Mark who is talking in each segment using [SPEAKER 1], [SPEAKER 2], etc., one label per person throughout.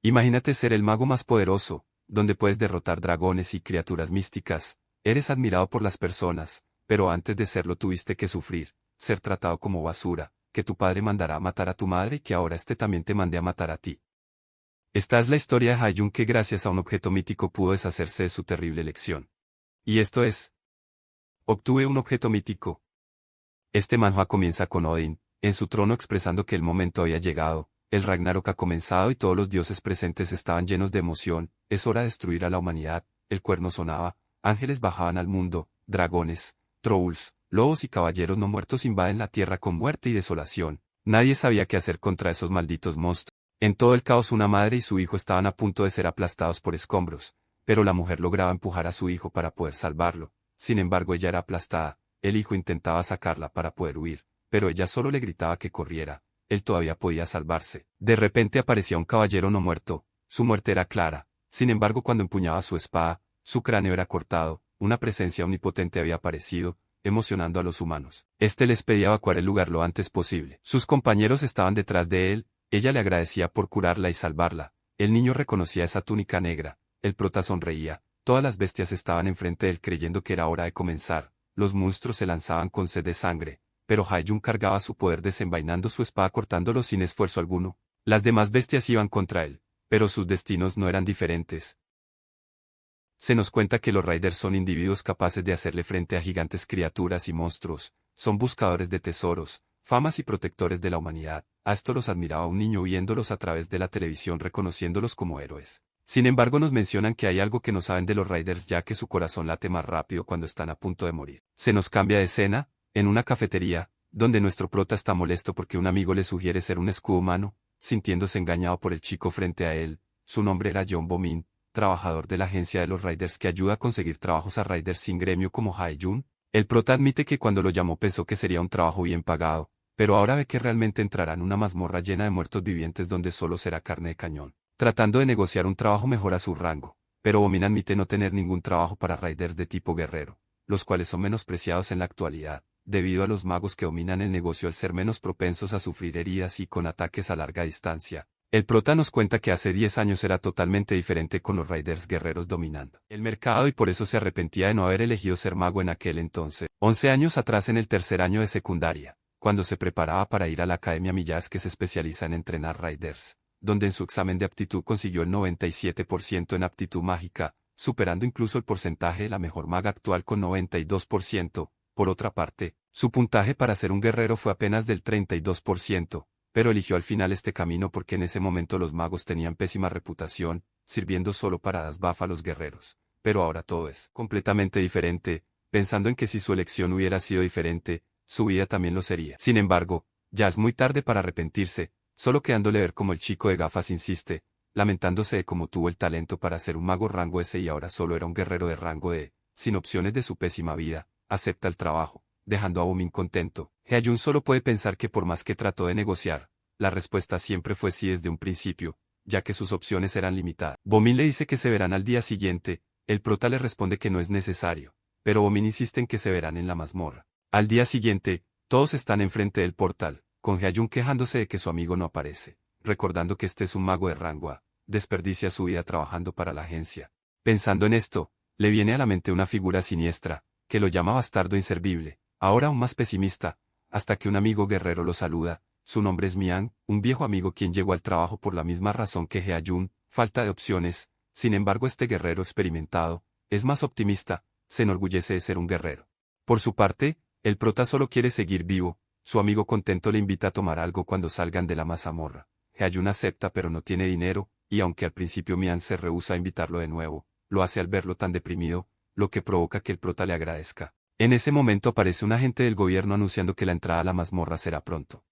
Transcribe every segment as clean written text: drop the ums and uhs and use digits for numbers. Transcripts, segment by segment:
[SPEAKER 1] Imagínate ser el mago más poderoso, donde puedes derrotar dragones y criaturas místicas. Eres admirado por las personas, pero antes de serlo tuviste que sufrir, ser tratado como basura, que tu padre mandará a matar a tu madre y que ahora este también te mande a matar a ti. Esta es la historia de Haijun que gracias a un objeto mítico pudo deshacerse de su terrible elección. Y esto es. Obtuve un objeto mítico. Este manhwa comienza con Odin, en su trono expresando que el momento había llegado, el Ragnarok ha comenzado y todos los dioses presentes estaban llenos de emoción, es hora de destruir a la humanidad, el cuerno sonaba, ángeles bajaban al mundo, dragones, trolls, lobos y caballeros no muertos invaden la tierra con muerte y desolación, nadie sabía qué hacer contra esos malditos monstruos. En todo el caos una madre y su hijo estaban a punto de ser aplastados por escombros, pero la mujer lograba empujar a su hijo para poder salvarlo, sin embargo ella era aplastada, el hijo intentaba sacarla para poder huir, pero ella solo le gritaba que corriera, él todavía podía salvarse. De repente aparecía un caballero no muerto, su muerte era clara, sin embargo cuando empuñaba su espada, su cráneo era cortado, una presencia omnipotente había aparecido, emocionando a los humanos. Este les pedía evacuar el lugar lo antes posible. Sus compañeros estaban detrás de él, ella le agradecía por curarla y salvarla, el niño reconocía esa túnica negra, el prota sonreía, todas las bestias estaban enfrente de él creyendo que era hora de comenzar, los monstruos se lanzaban con sed de sangre, pero Haijun cargaba su poder desenvainando su espada cortándolo sin esfuerzo alguno. Las demás bestias iban contra él, pero sus destinos no eran diferentes. Se nos cuenta que los Raiders son individuos capaces de hacerle frente a gigantes criaturas y monstruos, son buscadores de tesoros, famas y protectores de la humanidad. A esto los admiraba un niño viéndolos a través de la televisión reconociéndolos como héroes. Sin embargo nos mencionan que hay algo que no saben de los Raiders ya que su corazón late más rápido cuando están a punto de morir. Se nos cambia de escena, en una cafetería, donde nuestro prota está molesto porque un amigo le sugiere ser un escudo humano, sintiéndose engañado por el chico frente a él, su nombre era John Bomin, trabajador de la agencia de los Raiders que ayuda a conseguir trabajos a Raiders sin gremio como Haijun. El prota admite que cuando lo llamó pensó que sería un trabajo bien pagado, pero ahora ve que realmente entrará en una mazmorra llena de muertos vivientes donde solo será carne de cañón, tratando de negociar un trabajo mejor a su rango, pero Bomin admite no tener ningún trabajo para Raiders de tipo guerrero, los cuales son menospreciados en la actualidad, debido a los magos que dominan el negocio al ser menos propensos a sufrir heridas y con ataques a larga distancia. El prota nos cuenta que hace 10 años era totalmente diferente con los Raiders guerreros dominando el mercado y por eso se arrepentía de no haber elegido ser mago en aquel entonces. 11 años atrás en el tercer año de secundaria, cuando se preparaba para ir a la Academia Millas que se especializa en entrenar Raiders, donde en su examen de aptitud consiguió el 97% en aptitud mágica, superando incluso el porcentaje de la mejor maga actual con 92%. Por otra parte, su puntaje para ser un guerrero fue apenas del 32%, pero eligió al final este camino porque en ese momento los magos tenían pésima reputación, sirviendo solo para dar buff a los guerreros. Pero ahora todo es completamente diferente, pensando en que si su elección hubiera sido diferente, su vida también lo sería. Sin embargo, ya es muy tarde para arrepentirse, solo quedándole ver como el chico de gafas insiste, lamentándose de cómo tuvo el talento para ser un mago rango S y ahora solo era un guerrero de rango D, sin opciones de su pésima vida, acepta el trabajo, dejando a Bomin contento. Haijun solo puede pensar que por más que trató de negociar, la respuesta siempre fue sí desde un principio, ya que sus opciones eran limitadas. Bomin le dice que se verán al día siguiente, el prota le responde que no es necesario, pero Bomin insiste en que se verán en la mazmorra. Al día siguiente, todos están enfrente del portal, con Haijun quejándose de que su amigo no aparece, recordando que este es un mago de rango A, desperdicia su vida trabajando para la agencia. Pensando en esto, le viene a la mente una figura siniestra, que lo llama bastardo inservible, ahora aún más pesimista, hasta que un amigo guerrero lo saluda, su nombre es Mian, un viejo amigo quien llegó al trabajo por la misma razón que Haijun, falta de opciones, sin embargo este guerrero experimentado, es más optimista, se enorgullece de ser un guerrero. Por su parte, el prota solo quiere seguir vivo, su amigo contento le invita a tomar algo cuando salgan de la mazmorra. Haijun acepta pero no tiene dinero, y aunque al principio Mian se rehúsa a invitarlo de nuevo, lo hace al verlo tan deprimido, lo que provoca que el prota le agradezca. En ese momento aparece un agente del gobierno anunciando que la entrada a la mazmorra será pronto.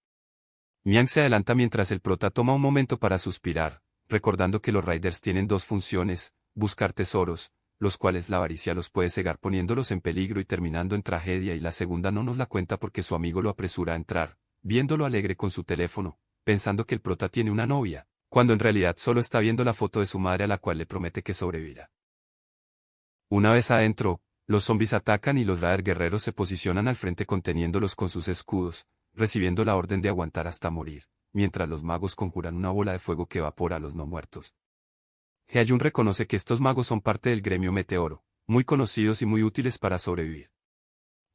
[SPEAKER 1] Mian se adelanta mientras el prota toma un momento para suspirar, recordando que los Raiders tienen dos funciones, buscar tesoros, los cuales la avaricia los puede cegar poniéndolos en peligro y terminando en tragedia y la segunda no nos la cuenta porque su amigo lo apresura a entrar, viéndolo alegre con su teléfono, pensando que el prota tiene una novia, cuando en realidad solo está viendo la foto de su madre a la cual le promete que sobrevivirá. Una vez adentro, los zombies atacan y los Raider guerreros se posicionan al frente conteniéndolos con sus escudos, recibiendo la orden de aguantar hasta morir, mientras los magos conjuran una bola de fuego que evapora a los no muertos. Heayun reconoce que estos magos son parte del gremio Meteoro, muy conocidos y muy útiles para sobrevivir.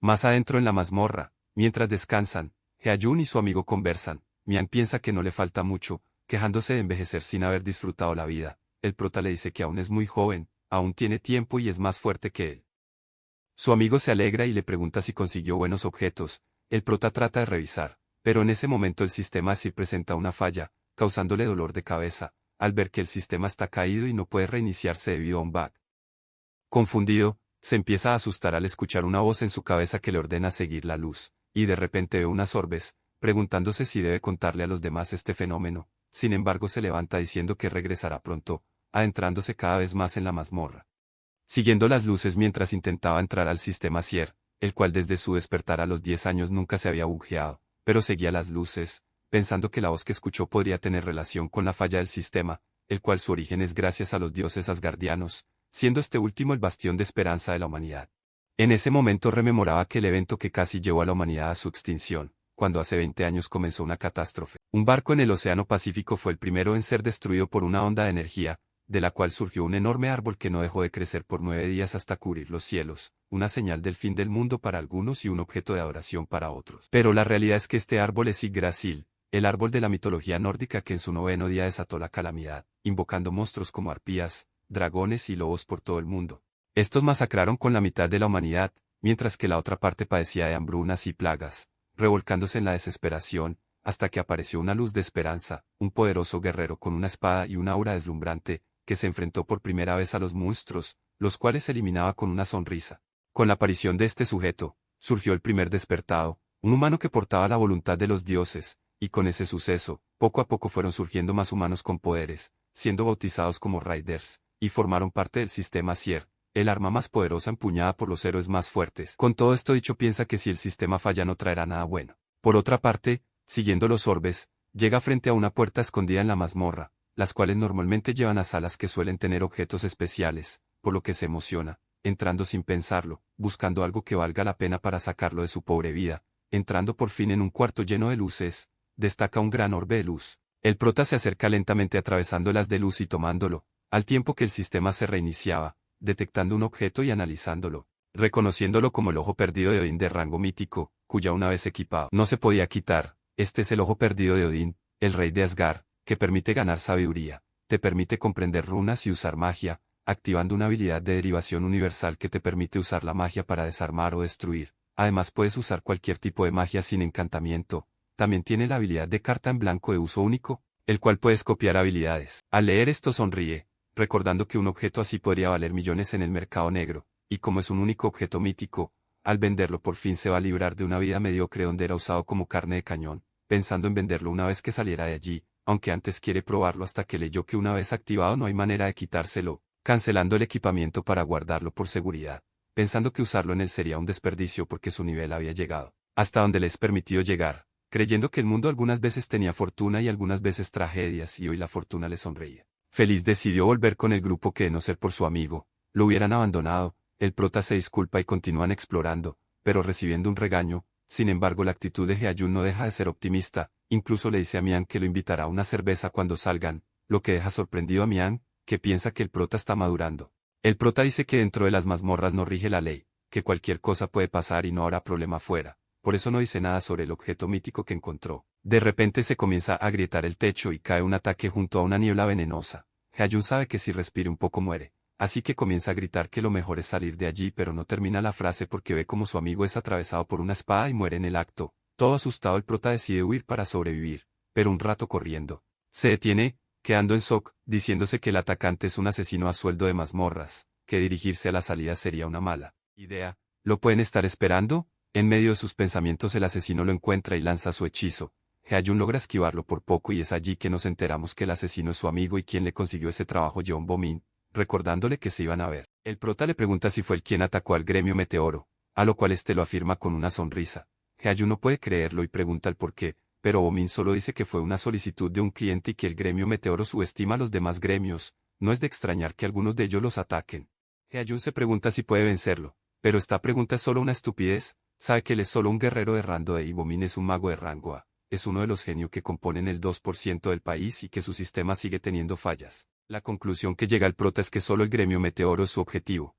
[SPEAKER 1] Más adentro en la mazmorra, mientras descansan, Heayun y su amigo conversan. Mian piensa que no le falta mucho, quejándose de envejecer sin haber disfrutado la vida. El prota le dice que aún es muy joven, aún tiene tiempo y es más fuerte que él. Su amigo se alegra y le pregunta si consiguió buenos objetos. El prota trata de revisar, pero en ese momento el sistema sí presenta una falla, causándole dolor de cabeza, al ver que el sistema está caído y no puede reiniciarse debido a un bug. Confundido, se empieza a asustar al escuchar una voz en su cabeza que le ordena seguir la luz, y de repente ve unas orbes, preguntándose si debe contarle a los demás este fenómeno. Sin embargo se levanta diciendo que regresará pronto, adentrándose cada vez más en la mazmorra. Siguiendo las luces mientras intentaba entrar al sistema Sier, el cual desde su despertar a los 10 años nunca se había bugueado, pero seguía las luces, pensando que la voz que escuchó podría tener relación con la falla del sistema, el cual su origen es gracias a los dioses asgardianos, siendo este último el bastión de esperanza de la humanidad. En ese momento rememoraba aquel evento que casi llevó a la humanidad a su extinción, cuando hace 20 años comenzó una catástrofe. Un barco en el Océano Pacífico fue el primero en ser destruido por una onda de energía, de la cual surgió un enorme árbol que no dejó de crecer por 9 días hasta cubrir los cielos, una señal del fin del mundo para algunos y un objeto de adoración para otros. Pero la realidad es que este árbol es Yggdrasil, el árbol de la mitología nórdica que en su 9º día desató la calamidad, invocando monstruos como arpías, dragones y lobos por todo el mundo. Estos masacraron con la mitad de la humanidad, mientras que la otra parte padecía de hambrunas y plagas, revolcándose en la desesperación, hasta que apareció una luz de esperanza, un poderoso guerrero con una espada y una aura deslumbrante, que se enfrentó por primera vez a los monstruos, los cuales eliminaba con una sonrisa. Con la aparición de este sujeto, surgió el primer despertado, un humano que portaba la voluntad de los dioses, y con ese suceso, poco a poco fueron surgiendo más humanos con poderes, siendo bautizados como Raiders, y formaron parte del sistema Sier, el arma más poderosa empuñada por los héroes más fuertes. Con todo esto dicho piensa que si el sistema falla no traerá nada bueno. Por otra parte, siguiendo los orbes, llega frente a una puerta escondida en la mazmorra, las cuales normalmente llevan a salas que suelen tener objetos especiales, por lo que se emociona, entrando sin pensarlo, buscando algo que valga la pena para sacarlo de su pobre vida. Entrando por fin en un cuarto lleno de luces, destaca un gran orbe de luz. El prota se acerca lentamente atravesando las de luz y tomándolo, al tiempo que el sistema se reiniciaba, detectando un objeto y analizándolo, reconociéndolo como el ojo perdido de Odín de rango mítico, cuya una vez equipado no se podía quitar. Este es el ojo perdido de Odín, el rey de Asgard, que permite ganar sabiduría, te permite comprender runas y usar magia, activando una habilidad de derivación universal que te permite usar la magia para desarmar o destruir. Además puedes usar cualquier tipo de magia sin encantamiento. También tiene la habilidad de carta en blanco de uso único, el cual puedes copiar habilidades. Al leer esto sonríe, recordando que un objeto así podría valer millones en el mercado negro, y como es un único objeto mítico, al venderlo por fin se va a librar de una vida mediocre donde era usado como carne de cañón, pensando en venderlo una vez que saliera de allí, aunque antes quiere probarlo hasta que leyó que una vez activado no hay manera de quitárselo, cancelando el equipamiento para guardarlo por seguridad, pensando que usarlo en él sería un desperdicio porque su nivel había llegado hasta donde le es permitido llegar, creyendo que el mundo algunas veces tenía fortuna y algunas veces tragedias y hoy la fortuna le sonreía. Feliz decidió volver con el grupo que de no ser por su amigo, lo hubieran abandonado. El prota se disculpa y continúan explorando, pero recibiendo un regaño. Sin embargo la actitud de Heayun no deja de ser optimista, incluso le dice a Mian que lo invitará a una cerveza cuando salgan, lo que deja sorprendido a Mian, que piensa que el prota está madurando. El prota dice que dentro de las mazmorras no rige la ley, que cualquier cosa puede pasar y no habrá problema afuera, por eso no dice nada sobre el objeto mítico que encontró. De repente se comienza a agrietar el techo y cae un ataque junto a una niebla venenosa. Heayun sabe que si respira un poco muere. Así que comienza a gritar que lo mejor es salir de allí pero no termina la frase porque ve como su amigo es atravesado por una espada y muere en el acto. Todo asustado el prota decide huir para sobrevivir, pero un rato corriendo, se detiene, quedando en shock, diciéndose que el atacante es un asesino a sueldo de mazmorras, que dirigirse a la salida sería una mala idea. ¿Lo pueden estar esperando? En medio de sus pensamientos el asesino lo encuentra y lanza su hechizo. Heayun logra esquivarlo por poco y es allí que nos enteramos que el asesino es su amigo y quien le consiguió ese trabajo John Bomin, recordándole que se iban a ver. El prota le pregunta si fue él quien atacó al gremio Meteoro, a lo cual este lo afirma con una sonrisa. Heayun no puede creerlo y pregunta el por qué, pero Bomin solo dice que fue una solicitud de un cliente y que el gremio Meteoro subestima a los demás gremios. No es de extrañar que algunos de ellos los ataquen. Heayun se pregunta si puede vencerlo, pero esta pregunta es solo una estupidez. Sabe que él es solo un guerrero de rango E y Bomin es un mago de rango A. Es uno de los genios que componen el 2% del país y que su sistema sigue teniendo fallas. La conclusión que llega el prota es que solo el gremio Meteoro es su objetivo.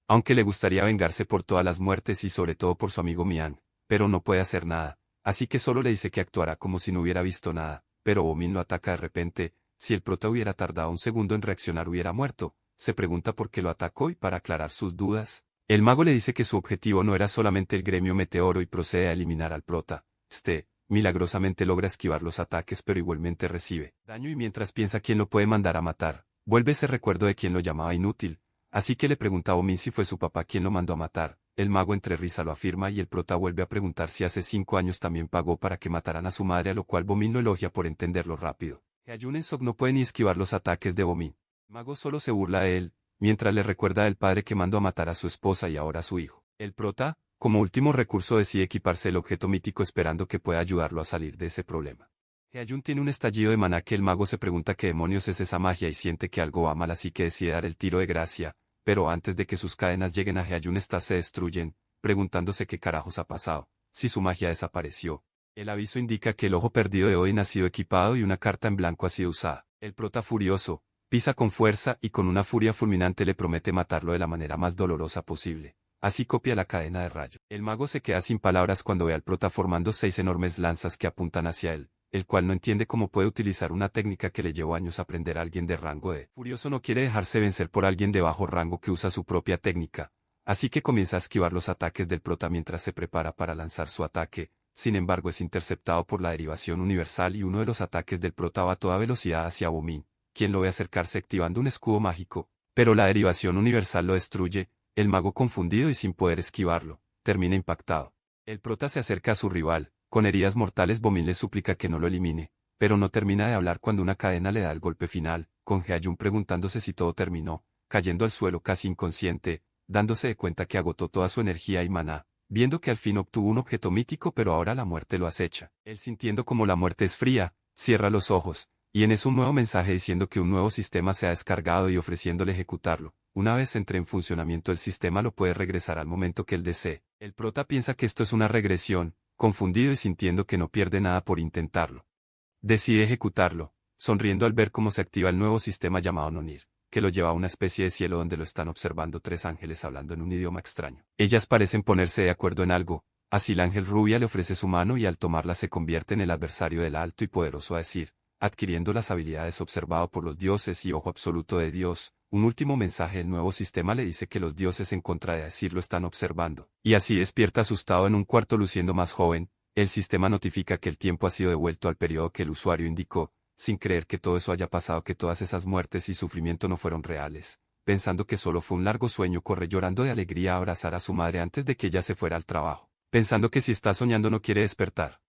[SPEAKER 1] Aunque le gustaría vengarse por todas las muertes y sobre todo por su amigo Mian, pero no puede hacer nada, así que solo le dice que actuará como si no hubiera visto nada, pero Bomin lo ataca de repente. Si el prota hubiera tardado un segundo en reaccionar hubiera muerto. Se pregunta por qué lo atacó y para aclarar sus dudas, el mago le dice que su objetivo no era solamente el gremio Meteoro y procede a eliminar al prota. Milagrosamente logra esquivar los ataques pero igualmente recibe daño y mientras piensa quién lo puede mandar a matar, vuelve ese recuerdo de quien lo llamaba inútil, así que le pregunta a Bomin si fue su papá quien lo mandó a matar. El mago entre risa lo afirma y el prota vuelve a preguntar si hace 5 años también pagó para que mataran a su madre, a lo cual Bomin lo elogia por entenderlo rápido. Hyun en Sok no puede ni esquivar los ataques de Bomin. El mago solo se burla de él, mientras le recuerda del padre que mandó a matar a su esposa y ahora a su hijo. El prota, como último recurso, decide equiparse el objeto mítico esperando que pueda ayudarlo a salir de ese problema. Hyun tiene un estallido de maná que el mago se pregunta qué demonios es esa magia y siente que algo va mal, así que decide dar el tiro de gracia, pero antes de que sus cadenas lleguen a Hyun estas se destruyen, preguntándose qué carajos ha pasado, si su magia desapareció. El aviso indica que el ojo perdido de Odin ha sido equipado y una carta en blanco ha sido usada. El prota furioso, pisa con fuerza y con una furia fulminante le promete matarlo de la manera más dolorosa posible. Así copia la cadena de rayo. El mago se queda sin palabras cuando ve al prota formando 6 enormes lanzas que apuntan hacia él, el cual no entiende cómo puede utilizar una técnica que le llevó años a aprender a alguien de rango de. Furioso no quiere dejarse vencer por alguien de bajo rango que usa su propia técnica, así que comienza a esquivar los ataques del prota mientras se prepara para lanzar su ataque. Sin embargo es interceptado por la derivación universal y uno de los ataques del prota va a toda velocidad hacia Bomin, quien lo ve acercarse activando un escudo mágico, pero la derivación universal lo destruye. El mago, confundido y sin poder esquivarlo, termina impactado. El prota se acerca a su rival, con heridas mortales. Bomin le suplica que no lo elimine, pero no termina de hablar cuando una cadena le da el golpe final, con Hyun preguntándose si todo terminó, cayendo al suelo casi inconsciente, dándose de cuenta que agotó toda su energía y maná, viendo que al fin obtuvo un objeto mítico pero ahora la muerte lo acecha. Él, sintiendo como la muerte es fría, cierra los ojos, y en eso un nuevo mensaje diciendo que un nuevo sistema se ha descargado y ofreciéndole ejecutarlo. Una vez entre en funcionamiento el sistema lo puede regresar al momento que él desee. El prota piensa que esto es una regresión, confundido y sintiendo que no pierde nada por intentarlo. Decide ejecutarlo, sonriendo al ver cómo se activa el nuevo sistema llamado Nonir, que lo lleva a una especie de cielo donde lo están observando 3 ángeles hablando en un idioma extraño. Ellas parecen ponerse de acuerdo en algo, así el ángel rubia le ofrece su mano y al tomarla se convierte en el adversario del alto y poderoso, a decir, adquiriendo las habilidades observado por los dioses y ojo absoluto de Dios. Un último mensaje del nuevo sistema le dice que los dioses en contra de Asir lo están observando, y así despierta asustado en un cuarto luciendo más joven. El sistema notifica que el tiempo ha sido devuelto al periodo que el usuario indicó, sin creer que todo eso haya pasado, que todas esas muertes y sufrimiento no fueron reales. Pensando que solo fue un largo sueño, corre llorando de alegría a abrazar a su madre antes de que ella se fuera al trabajo, pensando que si está soñando no quiere despertar.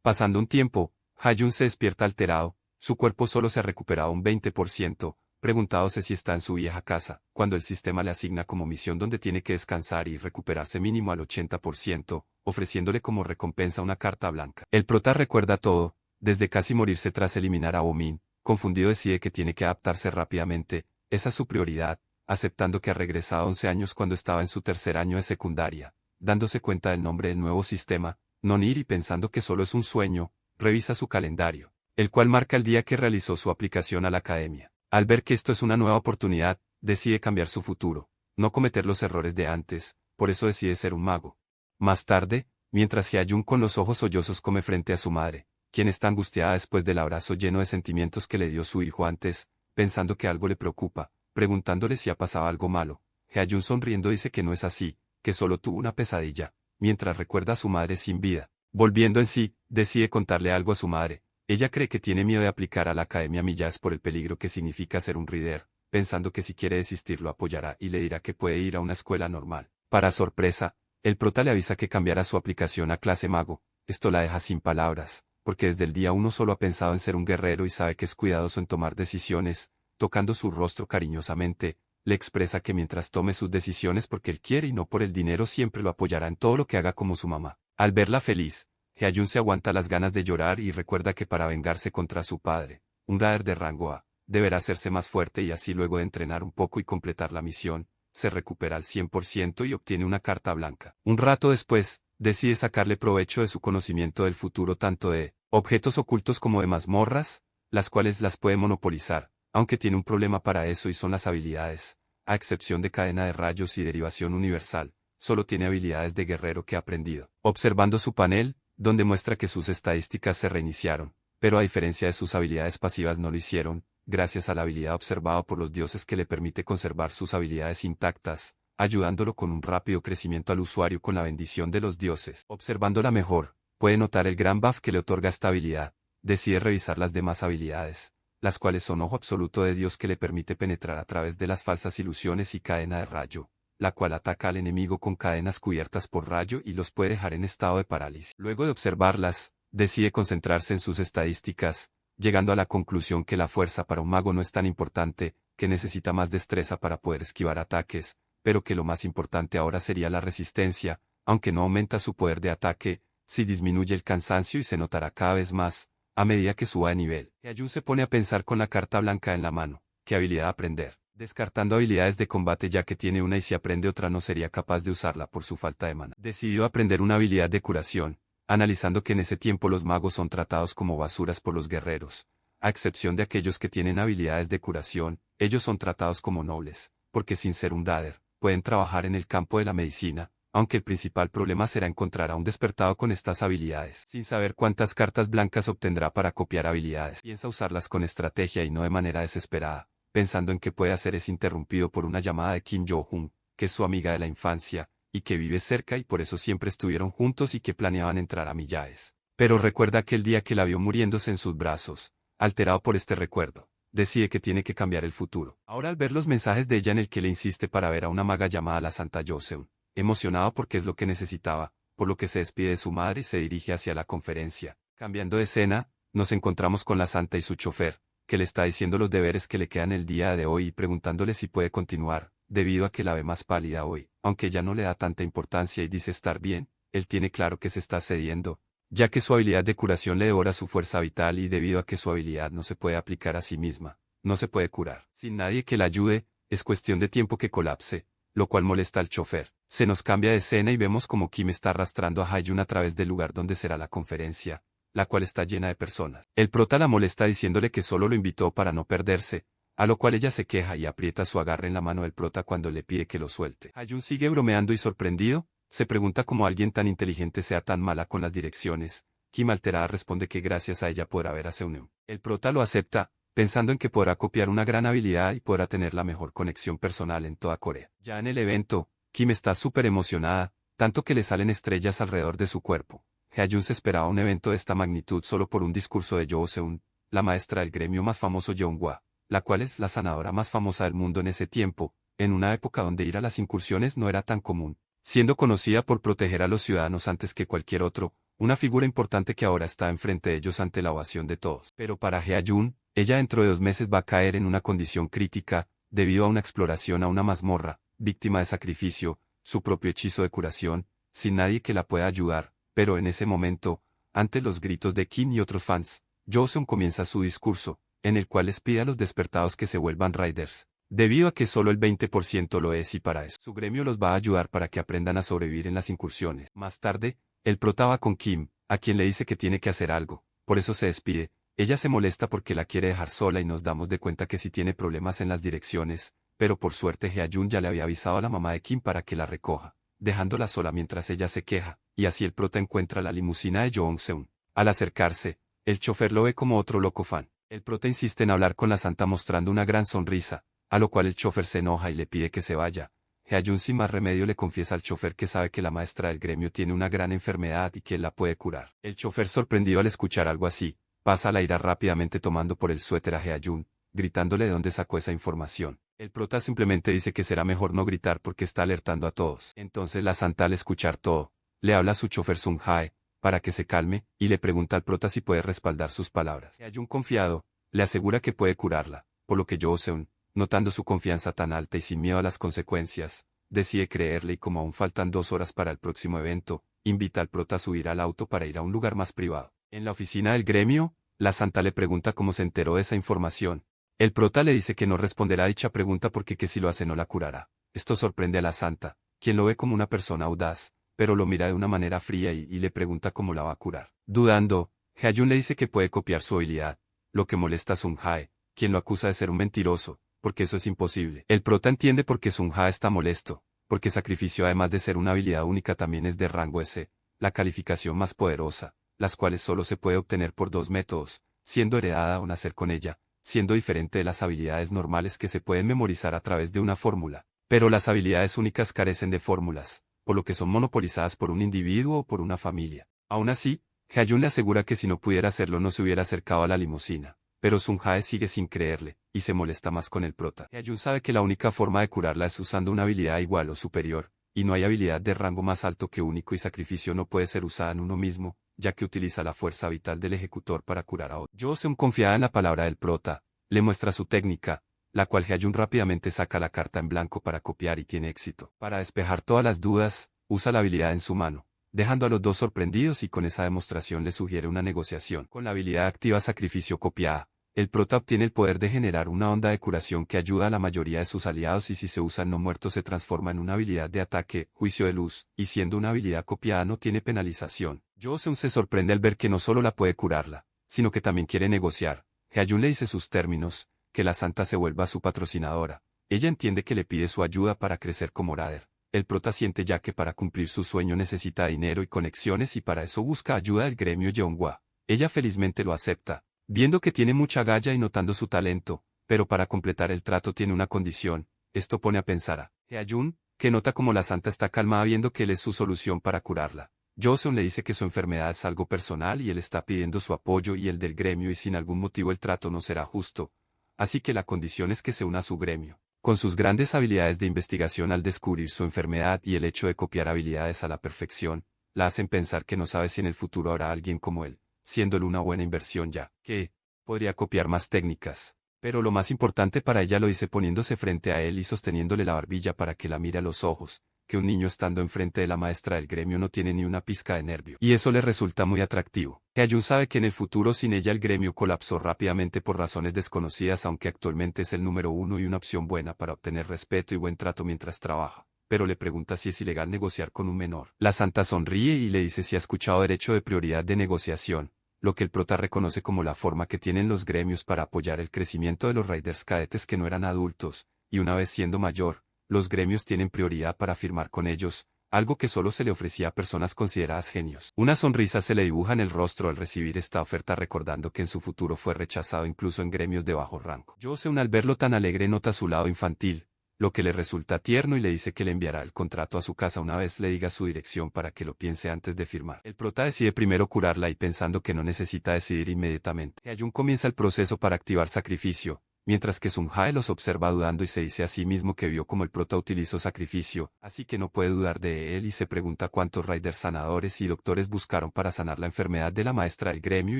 [SPEAKER 1] Pasando un tiempo, Hyun se despierta alterado, su cuerpo solo se ha recuperado un 20%, preguntándose si está en su vieja casa, cuando el sistema le asigna como misión donde tiene que descansar y recuperarse mínimo al 80%, ofreciéndole como recompensa una carta blanca. El prota recuerda todo, desde casi morirse tras eliminar a Bomin, confundido decide que tiene que adaptarse rápidamente, esa es su prioridad, aceptando que ha regresado 11 años cuando estaba en su tercer año de secundaria, dándose cuenta del nombre del nuevo sistema, Nonir, y pensando que solo es un sueño, revisa su calendario, el cual marca el día que realizó su aplicación a la academia. Al ver que esto es una nueva oportunidad, decide cambiar su futuro, no cometer los errores de antes, por eso decide ser un mago. Más tarde, mientras Hyun con los ojos sollozos come frente a su madre, quien está angustiada después del abrazo lleno de sentimientos que le dio su hijo antes, pensando que algo le preocupa, preguntándole si ha pasado algo malo, Hyun sonriendo dice que no es así, que solo tuvo una pesadilla, mientras recuerda a su madre sin vida. Volviendo en sí, decide contarle algo a su madre. Ella cree que tiene miedo de aplicar a la Academia Millas por el peligro que significa ser un reader, pensando que si quiere desistir lo apoyará y le dirá que puede ir a una escuela normal. Para sorpresa, el prota le avisa que cambiará su aplicación a clase mago. Esto la deja sin palabras, porque desde el día 1 solo ha pensado en ser un guerrero y sabe que es cuidadoso en tomar decisiones. Tocando su rostro cariñosamente, le expresa que mientras tome sus decisiones porque él quiere y no por el dinero, siempre lo apoyará en todo lo que haga como su mamá. Al verla feliz, Hyun se aguanta las ganas de llorar y recuerda que para vengarse contra su padre, un Raider de rango A, deberá hacerse más fuerte y así luego de entrenar un poco y completar la misión, se recupera al 100% y obtiene una carta blanca. Un rato después, decide sacarle provecho de su conocimiento del futuro tanto de objetos ocultos como de mazmorras, las cuales las puede monopolizar, aunque tiene un problema para eso y son las habilidades, a excepción de cadena de rayos y derivación universal, solo tiene habilidades de guerrero que ha aprendido. Observando su panel, donde muestra que sus estadísticas se reiniciaron, pero a diferencia de sus habilidades pasivas no lo hicieron, gracias a la habilidad observada por los dioses que le permite conservar sus habilidades intactas, ayudándolo con un rápido crecimiento al usuario con la bendición de los dioses. Observándola mejor, puede notar el gran buff que le otorga esta habilidad. Decide revisar las demás habilidades, las cuales son ojo absoluto de Dios que le permite penetrar a través de las falsas ilusiones y cadena de rayo, la cual ataca al enemigo con cadenas cubiertas por rayo y los puede dejar en estado de parálisis. Luego de observarlas, decide concentrarse en sus estadísticas, llegando a la conclusión que la fuerza para un mago no es tan importante, que necesita más destreza para poder esquivar ataques, pero que lo más importante ahora sería la resistencia, aunque no aumenta su poder de ataque, si disminuye el cansancio y se notará cada vez más, a medida que suba de nivel. Heayun se pone a pensar con la carta blanca en la mano, ¿qué habilidad aprender? Descartando habilidades de combate ya que tiene una y si aprende otra no sería capaz de usarla por su falta de mana. Decidió aprender una habilidad de curación, analizando que en ese tiempo los magos son tratados como basuras por los guerreros, a excepción de aquellos que tienen habilidades de curación, ellos son tratados como nobles, porque sin ser un Dader, pueden trabajar en el campo de la medicina, aunque el principal problema será encontrar a un despertado con estas habilidades. Sin saber cuántas cartas blancas obtendrá para copiar habilidades, piensa usarlas con estrategia y no de manera desesperada, pensando en que puede hacer es interrumpido por una llamada de Kim Jo-hun, que es su amiga de la infancia, y que vive cerca y por eso siempre estuvieron juntos y que planeaban entrar a Millaes. Pero recuerda aquel día que la vio muriéndose en sus brazos, alterado por este recuerdo. Decide que tiene que cambiar el futuro. Ahora al ver los mensajes de ella en el que le insiste para ver a una maga llamada la Santa Joseon, emocionado porque es lo que necesitaba, por lo que se despide de su madre y se dirige hacia la conferencia. Cambiando de escena, nos encontramos con la Santa y su chofer, que le está diciendo los deberes que le quedan el día de hoy y preguntándole si puede continuar, debido a que la ve más pálida hoy, aunque ella no le da tanta importancia y dice estar bien, él tiene claro que se está cediendo, ya que su habilidad de curación le devora su fuerza vital y debido a que su habilidad no se puede aplicar a sí misma, no se puede curar. Sin nadie que la ayude, es cuestión de tiempo que colapse, lo cual molesta al chofer. Se nos cambia de escena y vemos como Kim está arrastrando a Haeyun a través del lugar donde será la conferencia, la cual está llena de personas. El prota la molesta diciéndole que solo lo invitó para no perderse, a lo cual ella se queja y aprieta su agarre en la mano del prota cuando le pide que lo suelte. Haeyun sigue bromeando y sorprendido, se pregunta cómo alguien tan inteligente sea tan mala con las direcciones. Kim alterada responde que gracias a ella podrá ver a Seuneu. El prota lo acepta, pensando en que podrá copiar una gran habilidad y podrá tener la mejor conexión personal en toda Corea. Ya en el evento, Kim está súper emocionada, tanto que le salen estrellas alrededor de su cuerpo. Haeyun se esperaba un evento de esta magnitud solo por un discurso de Jo Seun, la maestra del gremio más famoso Jeonghwa, la cual es la sanadora más famosa del mundo en ese tiempo, en una época donde ir a las incursiones no era tan común, siendo conocida por proteger a los ciudadanos antes que cualquier otro, una figura importante que ahora está enfrente de ellos ante la ovación de todos. Pero para Haeyun, ella dentro de 2 meses va a caer en una condición crítica, debido a una exploración a una mazmorra, víctima de sacrificio, su propio hechizo de curación, sin nadie que la pueda ayudar, pero en ese momento, ante los gritos de Kim y otros fans, Joseon comienza su discurso, en el cual les pide a los despertados que se vuelvan riders, debido a que solo el 20% lo es y para eso su gremio los va a ayudar para que aprendan a sobrevivir en las incursiones. Más tarde, el prota va con Kim, a quien le dice que tiene que hacer algo, por eso se despide. Ella se molesta porque la quiere dejar sola y nos damos de cuenta que sí tiene problemas en las direcciones, pero por suerte Haeyun ya le había avisado a la mamá de Kim para que la recoja, dejándola sola mientras ella se queja, y así el prota encuentra la limusina de Joong-seun. Al acercarse, el chofer lo ve como otro loco fan. El prota insiste en hablar con la santa mostrando una gran sonrisa, a lo cual el chofer se enoja y le pide que se vaya. Haeyun sin más remedio le confiesa al chofer que sabe que la maestra del gremio tiene una gran enfermedad y que él la puede curar. El chofer sorprendido al escuchar algo así, pasa a la ira rápidamente tomando por el suéter a Haeyun, gritándole de dónde sacó esa información. El prota simplemente dice que será mejor no gritar porque está alertando a todos. Entonces la santa al escuchar todo, le habla a su chofer Sun Hae, para que se calme, y le pregunta al prota si puede respaldar sus palabras. Haeyun confiado, le asegura que puede curarla, por lo que Joseon, notando su confianza tan alta y sin miedo a las consecuencias, decide creerle y como aún faltan 2 horas para el próximo evento, invita al prota a subir al auto para ir a un lugar más privado. En la oficina del gremio, la santa le pregunta cómo se enteró de esa información. El prota le dice que no responderá a dicha pregunta porque que si lo hace no la curará. Esto sorprende a la santa, quien lo ve como una persona audaz, pero lo mira de una manera fría y le pregunta cómo la va a curar. Dudando, Haeyun le dice que puede copiar su habilidad, lo que molesta a Sun Hae, quien lo acusa de ser un mentiroso, porque eso es imposible. El prota entiende por qué Sun-Ha está molesto, porque sacrificio además de ser una habilidad única también es de rango S, la calificación más poderosa, las cuales solo se puede obtener por dos métodos, siendo heredada o nacer con ella, siendo diferente de las habilidades normales que se pueden memorizar a través de una fórmula. Pero las habilidades únicas carecen de fórmulas, por lo que son monopolizadas por un individuo o por una familia. Aún así, Hyun le asegura que si no pudiera hacerlo no se hubiera acercado a la limusina, pero Sun-Hae sigue sin creerle, y se molesta más con el prota. Hyun sabe que la única forma de curarla es usando una habilidad igual o superior, y no hay habilidad de rango más alto que único y sacrificio no puede ser usada en uno mismo, ya que utiliza la fuerza vital del ejecutor para curar a otro. Jo-seon, confiada en la palabra del prota, le muestra su técnica, la cual Hyun rápidamente saca la carta en blanco para copiar y tiene éxito. Para despejar todas las dudas, usa la habilidad en su mano, dejando a los dos sorprendidos y con esa demostración le sugiere una negociación. Con la habilidad activa sacrificio copiada, el prota obtiene el poder de generar una onda de curación que ayuda a la mayoría de sus aliados y si se usa en no muertos se transforma en una habilidad de ataque, juicio de luz, y siendo una habilidad copiada no tiene penalización. Jo-seon se sorprende al ver que no solo la puede curarla, sino que también quiere negociar. Hyun le dice sus términos, que la santa se vuelva su patrocinadora. Ella entiende que le pide su ayuda para crecer como Rader. El prota siente ya que para cumplir su sueño necesita dinero y conexiones y para eso busca ayuda del gremio Yeonghwa. Ella felizmente lo acepta, viendo que tiene mucha galla y notando su talento, pero para completar el trato tiene una condición. Esto pone a pensar a Hyun, que nota como la santa está calmada viendo que él es su solución para curarla. Jo-seon le dice que su enfermedad es algo personal y él está pidiendo su apoyo y el del gremio y sin algún motivo el trato no será justo. Así que la condición es que se una a su gremio. Con sus grandes habilidades de investigación al descubrir su enfermedad y el hecho de copiar habilidades a la perfección, la hacen pensar que no sabe si en el futuro habrá alguien como él, siendo él una buena inversión ya que podría copiar más técnicas. Pero lo más importante para ella lo dice poniéndose frente a él y sosteniéndole la barbilla para que la mire a los ojos, que un niño estando enfrente de la maestra del gremio no tiene ni una pizca de nervio. Y eso le resulta muy atractivo. Hyun sabe que en el futuro sin ella el gremio colapsó rápidamente por razones desconocidas aunque actualmente es el número uno y una opción buena para obtener respeto y buen trato mientras trabaja. Pero le pregunta si es ilegal negociar con un menor. La santa sonríe y le dice si ha escuchado derecho de prioridad de negociación, lo que el prota reconoce como la forma que tienen los gremios para apoyar el crecimiento de los raiders cadetes que no eran adultos, y una vez siendo mayor, los gremios tienen prioridad para firmar con ellos, algo que solo se le ofrecía a personas consideradas genios. Una sonrisa se le dibuja en el rostro al recibir esta oferta recordando que en su futuro fue rechazado incluso en gremios de bajo rango. Jo-seon al verlo tan alegre nota su lado infantil, lo que le resulta tierno y le dice que le enviará el contrato a su casa una vez le diga su dirección para que lo piense antes de firmar. El prota decide primero curarla y pensando que no necesita decidir inmediatamente. Hyun comienza el proceso para activar sacrificio, mientras que Sun-Hae los observa dudando y se dice a sí mismo que vio como el prota utilizó sacrificio, así que no puede dudar de él y se pregunta cuántos raiders sanadores y doctores buscaron para sanar la enfermedad de la maestra del gremio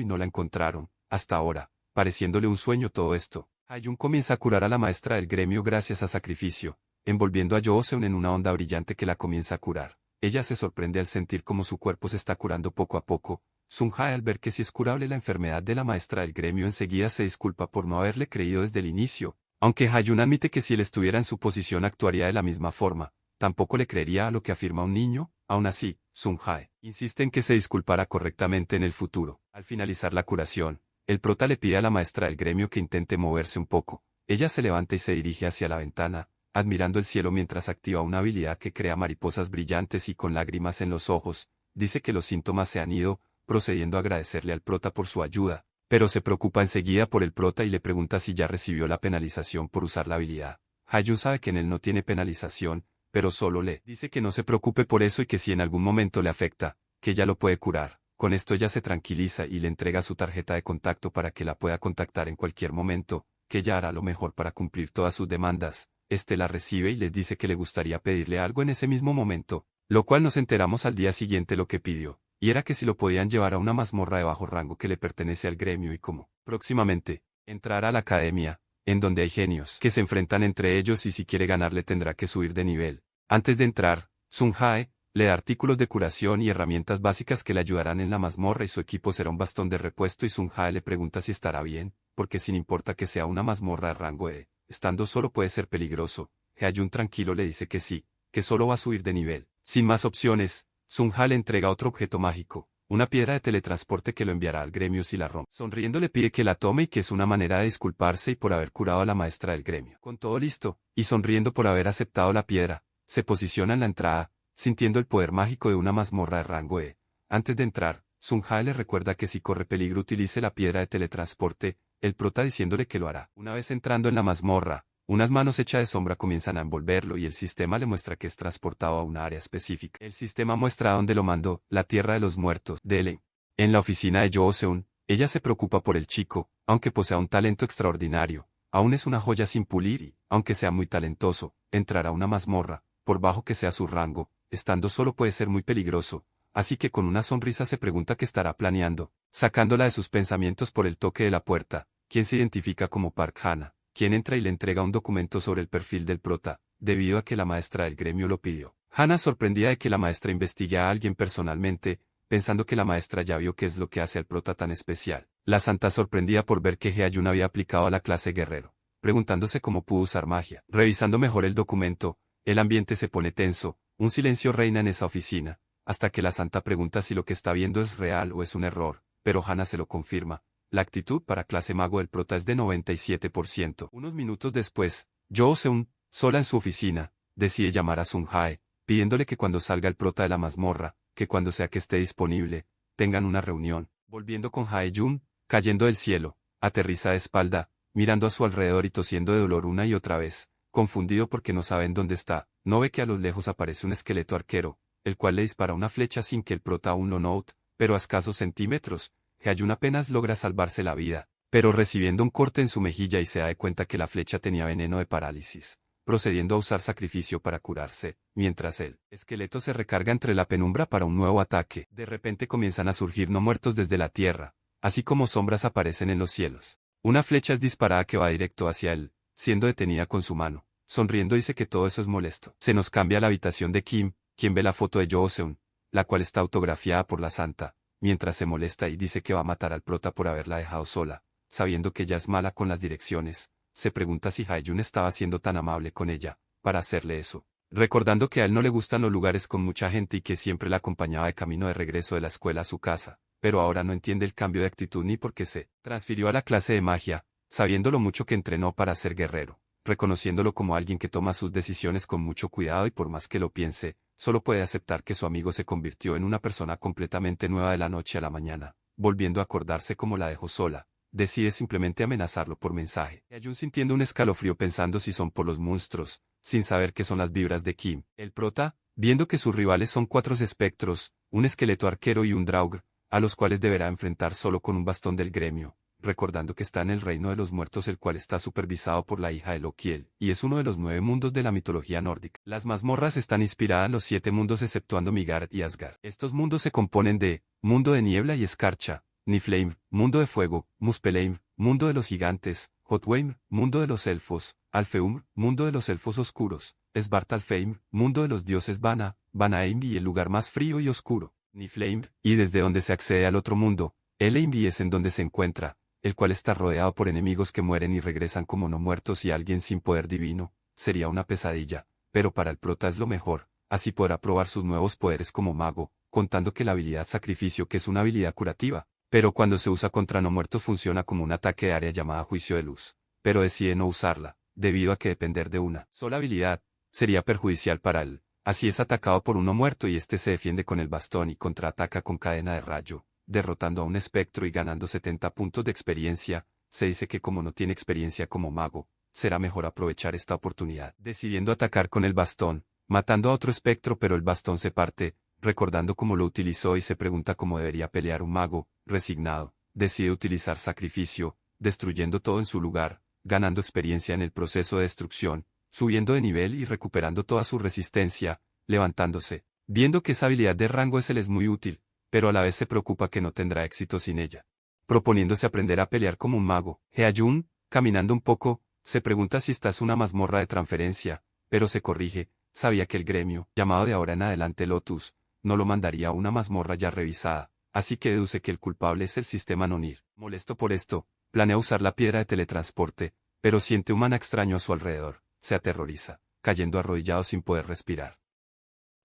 [SPEAKER 1] y no la encontraron, hasta ahora, pareciéndole un sueño todo esto. Hyun comienza a curar a la maestra del gremio gracias a sacrificio, envolviendo a Jo-seon en una onda brillante que la comienza a curar. Ella se sorprende al sentir cómo su cuerpo se está curando poco a poco. Sun-Hae al ver que si es curable la enfermedad de la maestra del gremio enseguida se disculpa por no haberle creído desde el inicio, aunque Hyun admite que si él estuviera en su posición actuaría de la misma forma, tampoco le creería a lo que afirma un niño. Aún así, Sun-Hae insiste en que se disculpará correctamente en el futuro. Al finalizar la curación, el prota le pide a la maestra del gremio que intente moverse un poco. Ella se levanta y se dirige hacia la ventana, admirando el cielo mientras activa una habilidad que crea mariposas brillantes y con lágrimas en los ojos. Dice que los síntomas se han ido, procediendo a agradecerle al prota por su ayuda, pero se preocupa enseguida por el prota y le pregunta si ya recibió la penalización por usar la habilidad. Hyun sabe que en él no tiene penalización, pero solo le dice que no se preocupe por eso y que si en algún momento le afecta, que ya lo puede curar. Con esto ella se tranquiliza y le entrega su tarjeta de contacto para que la pueda contactar en cualquier momento, que ella hará lo mejor para cumplir todas sus demandas. Este la recibe y les dice que le gustaría pedirle algo en ese mismo momento, lo cual nos enteramos al día siguiente lo que pidió, y era que si lo podían llevar a una mazmorra de bajo rango que le pertenece al gremio y como, próximamente, entrar a la academia, en donde hay genios que se enfrentan entre ellos y si quiere ganarle tendrá que subir de nivel. Antes de entrar, Sun-Hae le da artículos de curación y herramientas básicas que le ayudarán en la mazmorra y su equipo será un bastón de repuesto y Sun-Hae le pregunta si estará bien, porque sin importa que sea una mazmorra de rango E, estando solo puede ser peligroso. Hyun tranquilo le dice que sí, que solo va a subir de nivel. Sin más opciones, Sun-Ha le entrega otro objeto mágico, una piedra de teletransporte que lo enviará al gremio si la rompe. Sonriendo le pide que la tome y que es una manera de disculparse y por haber curado a la maestra del gremio. Con todo listo, y sonriendo por haber aceptado la piedra, se posiciona en la entrada, sintiendo el poder mágico de una mazmorra de rango E. Antes de entrar, Sun-Jae le recuerda que si corre peligro utilice la piedra de teletransporte, el prota diciéndole que lo hará. Una vez entrando en la mazmorra, unas manos hechas de sombra comienzan a envolverlo y el sistema le muestra que es transportado a una área específica. El sistema muestra a dónde lo mandó, la Tierra de los Muertos, Dele. En la oficina de Joo-seun, ella se preocupa por el chico, aunque posea un talento extraordinario, aún es una joya sin pulir y, aunque sea muy talentoso, entrar a una mazmorra, por bajo que sea su rango, estando solo puede ser muy peligroso, así que con una sonrisa se pregunta qué estará planeando, sacándola de sus pensamientos por el toque de la puerta, quien se identifica como Park Hana, quien entra y le entrega un documento sobre el perfil del prota, debido a que la maestra del gremio lo pidió. Hana sorprendida de que la maestra investigue a alguien personalmente, pensando que la maestra ya vio qué es lo que hace al prota tan especial. La santa sorprendida por ver que Hye-jun había aplicado a la clase guerrero, preguntándose cómo pudo usar magia. Revisando mejor el documento, el ambiente se pone tenso, un silencio reina en esa oficina, hasta que la santa pregunta si lo que está viendo es real o es un error, pero Hana se lo confirma. La actitud para clase mago del prota es de 97%. Unos minutos después, Joo-seun, sola en su oficina, decide llamar a Sun-Jae, pidiéndole que cuando salga el prota de la mazmorra, que cuando sea que esté disponible, tengan una reunión. Volviendo con Hye-jun, cayendo del cielo, aterriza de espalda, mirando a su alrededor y tosiendo de dolor una y otra vez, confundido porque no saben dónde está, no ve que a lo lejos aparece un esqueleto arquero, el cual le dispara una flecha sin que el prota aún lo note, pero a escasos centímetros. Hye-jun apenas logra salvarse la vida, pero recibiendo un corte en su mejilla y se da cuenta que la flecha tenía veneno de parálisis, procediendo a usar sacrificio para curarse, mientras el esqueleto se recarga entre la penumbra para un nuevo ataque. De repente comienzan a surgir no muertos desde la tierra, así como sombras aparecen en los cielos. Una flecha es disparada que va directo hacia él, siendo detenida con su mano. Sonriendo dice que todo eso es molesto. Se nos cambia a la habitación de Kim, quien ve la foto de Joo-seun, la cual está autografiada por la santa, mientras se molesta y dice que va a matar al prota por haberla dejado sola, sabiendo que ella es mala con las direcciones. Se pregunta si Hye-jun estaba siendo tan amable con ella, para hacerle eso. Recordando que a él no le gustan los lugares con mucha gente y que siempre la acompañaba de camino de regreso de la escuela a su casa, pero ahora no entiende el cambio de actitud ni por qué se transfirió a la clase de magia, sabiendo lo mucho que entrenó para ser guerrero, reconociéndolo como alguien que toma sus decisiones con mucho cuidado y por más que lo piense, solo puede aceptar que su amigo se convirtió en una persona completamente nueva de la noche a la mañana, volviendo a acordarse cómo la dejó sola. Decide simplemente amenazarlo por mensaje. Hye-jun sintiendo un escalofrío pensando si son por los monstruos, sin saber qué son las vibras de Kim. El prota, viendo que sus rivales son 4 espectros, un esqueleto arquero y un draugr, a los cuales deberá enfrentar solo con un bastón del gremio, recordando que está en el reino de los muertos el cual está supervisado por la hija de Lokiel, y es uno de los 9 mundos de la mitología nórdica. Las mazmorras están inspiradas en los 7 mundos exceptuando Midgard y Asgard. Estos mundos se componen de, mundo de niebla y escarcha, Niflheim, mundo de fuego, Muspelheim, mundo de los gigantes, Jotunheim, mundo de los elfos, Alfheim, mundo de los elfos oscuros, Svartalfheim, mundo de los dioses Vanaheim y el lugar más frío y oscuro, Niflheim, y desde donde se accede al otro mundo, Elheim y es en donde se encuentra, el cual está rodeado por enemigos que mueren y regresan como no muertos y alguien sin poder divino. Sería una pesadilla, pero para el prota es lo mejor, así podrá probar sus nuevos poderes como mago, contando que la habilidad sacrificio que es una habilidad curativa, pero cuando se usa contra no muertos funciona como un ataque de área llamada juicio de luz, pero decide no usarla, debido a que depender de una sola habilidad, sería perjudicial para él. Así es atacado por un no muerto y este se defiende con el bastón y contraataca con cadena de rayo, derrotando a un espectro y ganando 70 puntos de experiencia. Se dice que como no tiene experiencia como mago, será mejor aprovechar esta oportunidad, decidiendo atacar con el bastón, matando a otro espectro pero el bastón se parte, recordando cómo lo utilizó y se pregunta cómo debería pelear un mago. Resignado, decide utilizar sacrificio, destruyendo todo en su lugar, ganando experiencia en el proceso de destrucción, subiendo de nivel y recuperando toda su resistencia, levantándose, viendo que esa habilidad de rango es muy útil, pero a la vez se preocupa que no tendrá éxito sin ella. Proponiéndose aprender a pelear como un mago. Hye-jun, caminando un poco, se pregunta si esta es una mazmorra de transferencia, pero se corrige, sabía que el gremio, llamado de ahora en adelante Lotus, no lo mandaría a una mazmorra ya revisada, así que deduce que el culpable es el sistema Nonir. Molesto por esto, planea usar la piedra de teletransporte, pero siente un mana extraño a su alrededor, se aterroriza, cayendo arrodillado sin poder respirar.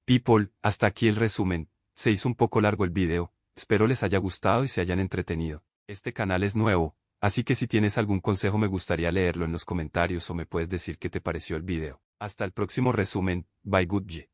[SPEAKER 1] People, hasta aquí el resumen. Se hizo un poco largo el video, Espero les haya gustado y se hayan entretenido. Este canal es nuevo, así que si tienes algún consejo me gustaría leerlo en los comentarios o me puedes decir qué te pareció el video. Hasta el próximo resumen, bye goodbye.